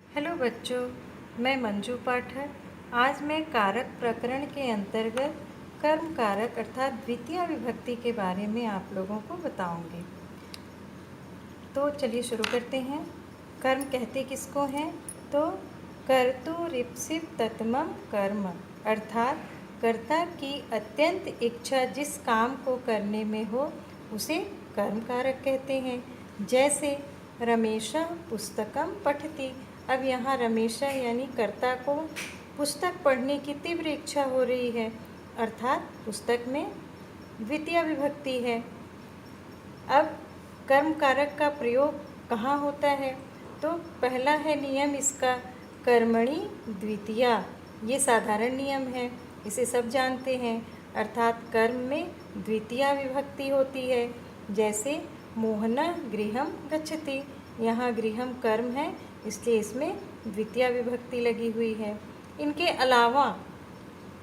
Hello बच्चों, मैं मंजू पाठक। आज मैं कारक प्रकरण के अंतर्गत कर्म कारक अर्थात द्वितीय विभक्ति के बारे में आप लोगों को बताऊंगी। तो चलिए शुरू करते हैं। कर्म कहते किसको हैं? तो कर्तुरिप्सित तत्मम कर्म, अर्थात कर्ता की अत्यंत इच्छा जिस काम को करने में हो उसे कर्म कारक कहते हैं। जैसे रमेशा पुस्तकम पठति। अब यहाँ रमेशा यानी कर्ता को पुस्तक पढ़ने की तीव्र इच्छा हो रही है, अर्थात पुस्तक में द्वितीय विभक्ति है। अब कर्म कारक का प्रयोग कहाँ होता है? तो पहला है नियम इसका कर्मणि द्वितीया। ये साधारण नियम है, इसे सब जानते हैं, अर्थात कर्म में द्वितीय विभक्ति होती है। जैसे मोहना गृहम गच्छति, यहाँ गृहम कर्म है इसलिए इसमें द्वितीय विभक्ति लगी हुई है। इनके अलावा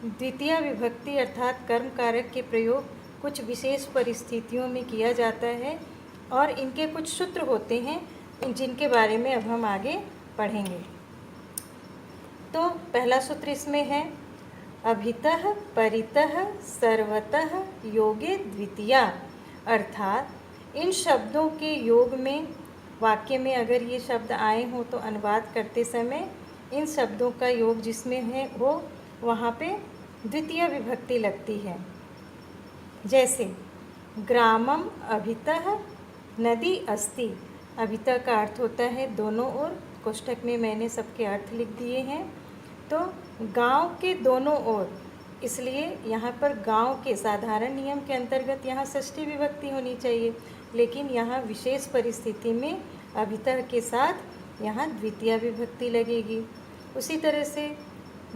द्वितीय विभक्ति अर्थात कर्म कारक के प्रयोग कुछ विशेष परिस्थितियों में किया जाता है और इनके कुछ सूत्र होते हैं जिनके बारे में अब हम आगे पढ़ेंगे। तो पहला सूत्र इसमें है अभितः परितः सर्वतः योगे द्वितीया, अर्थात इन शब्दों के योग में वाक्य में अगर ये शब्द आए हों तो अनुवाद करते समय इन शब्दों का योग जिसमें है वो वहाँ पे द्वितीय विभक्ति लगती है। जैसे ग्रामम अभितः नदी अस्ति। अभितः का अर्थ होता है दोनों ओर, कोष्ठक में मैंने सबके अर्थ लिख दिए हैं। तो गांव के दोनों ओर, इसलिए यहाँ पर गांव के साधारण नियम के अंतर्गत यहाँ षष्ठी विभक्ति होनी चाहिए, लेकिन यहाँ विशेष परिस्थिति में अभितः के साथ यहाँ द्वितीय विभक्ति लगेगी। उसी तरह से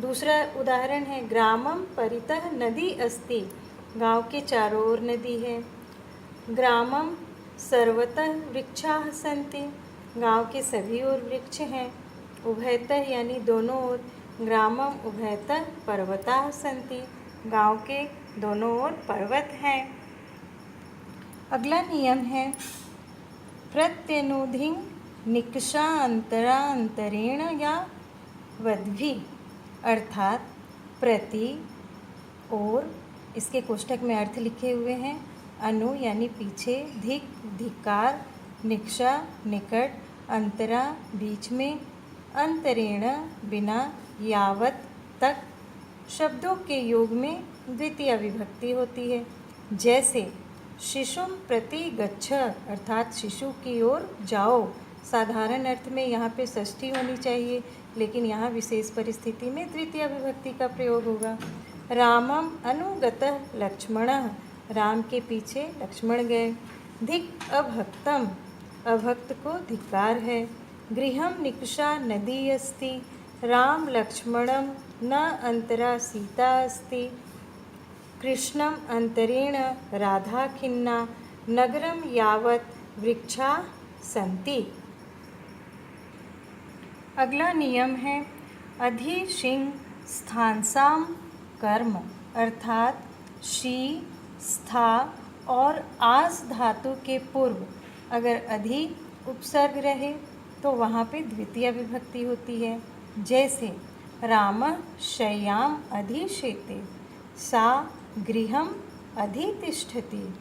दूसरा उदाहरण है ग्रामम परितः नदी अस्ति। गांव के चारों ओर नदी है। ग्रामम सर्वतः वृक्षाः सन्ति। गांव के सभी ओर वृक्ष हैं। उभयतः यानी दोनों ओर। ग्रामम उभयतः पर्वताः सन्ति। गांव के दोनों ओर पर्वत हैं। अगला नियम है प्रत्यनुधिं निकषान्तरान्तरेण या वद्भि, अर्थात प्रति और, इसके कोष्ठक में अर्थ लिखे हुए हैं, अनु यानी पीछे, धिक धिक्कार, निकषा निकट, अंतरा बीच में, अंतरेण बिना, यावत तक शब्दों के योग में द्वितीय विभक्ति होती है। जैसे शिशुम प्रति गच्छ, अर्थात शिशु की ओर जाओ। साधारण अर्थ में यहाँ पे षष्ठी होनी चाहिए, लेकिन यहाँ विशेष परिस्थिति में द्वितीय विभक्ति का प्रयोग होगा। रामम अनुगतः लक्ष्मणः, राम के पीछे लक्ष्मण गए। धिक अभक्तम, अभक्त को धिक्कार है। गृहम निकषा नदी अस्ति, राम लक्ष्मणम न अंतरा सीता अस्ति। कृष्णम अंतरेण राधा खिन्ना, नगरम यावत वृक्षा सन्ति। अगला नियम है अधिशिंग स्थानसाम कर्म, अर्थात शी स्था और आस धातु के पूर्व अगर अधि उपसर्ग रहे तो वहाँ पे द्वितीय विभक्ति होती है। जैसे रामः शय्याम अधिशेते, सा गृहम अधितिष्ठति,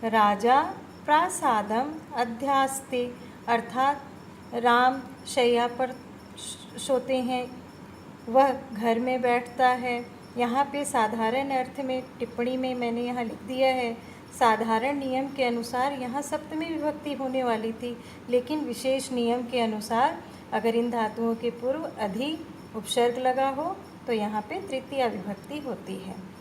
राजा प्रासादम अध्यास्ते, अर्थात राम शैया पर सोते हैं, वह घर में बैठता है। यहाँ पे साधारण अर्थ में टिप्पणी में मैंने यहाँ लिख दिया है, साधारण नियम के अनुसार यहाँ सप्तमी विभक्ति होने वाली थी, लेकिन विशेष नियम के अनुसार अगर इन धातुओं के पूर्व अधि उपसर्ग लगा हो तो यहाँ पे तृतीय विभक्ति होती है।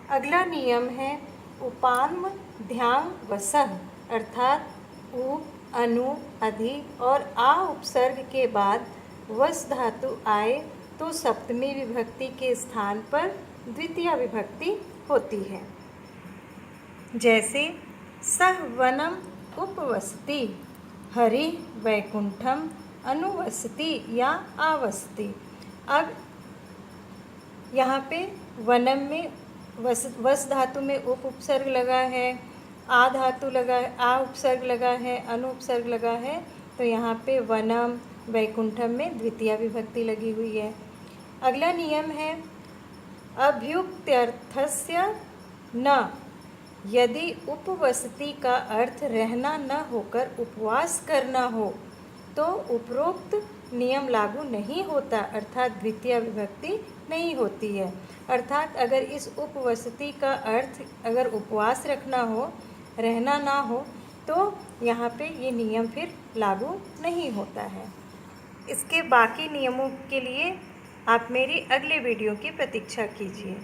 अगला नियम है उपान्म ध्यान वसः, अर्थात उप, अनु, अधि और आ उपसर्ग के बाद वस धातु आए तो सप्तमी विभक्ति के स्थान पर द्वितीय विभक्ति होती है। जैसे सह वनम उपवसति, हरि वैकुंठम अनुवसति या आवसति। अब यहाँ पे वनम में वस धातु में उप उपसर्ग लगा है, आ धातु लगा है, आ उपसर्ग लगा है, अनु उपसर्ग लगा है, तो यहाँ पे वनम वैकुंठम में द्वितीया विभक्ति लगी हुई है। अगला नियम है अभ्युक्त्यर्थस्य न। यदि उपवसति का अर्थ रहना न होकर उपवास करना हो तो उपरोक्त नियम लागू नहीं होता, अर्थात द्वितीय विभक्ति नहीं होती है। अर्थात अगर इस उपवसति का अर्थ अगर उपवास रखना हो, रहना ना हो, तो यहाँ पे ये नियम फिर लागू नहीं होता है। इसके बाकी नियमों के लिए आप मेरी अगले वीडियो की प्रतीक्षा कीजिए।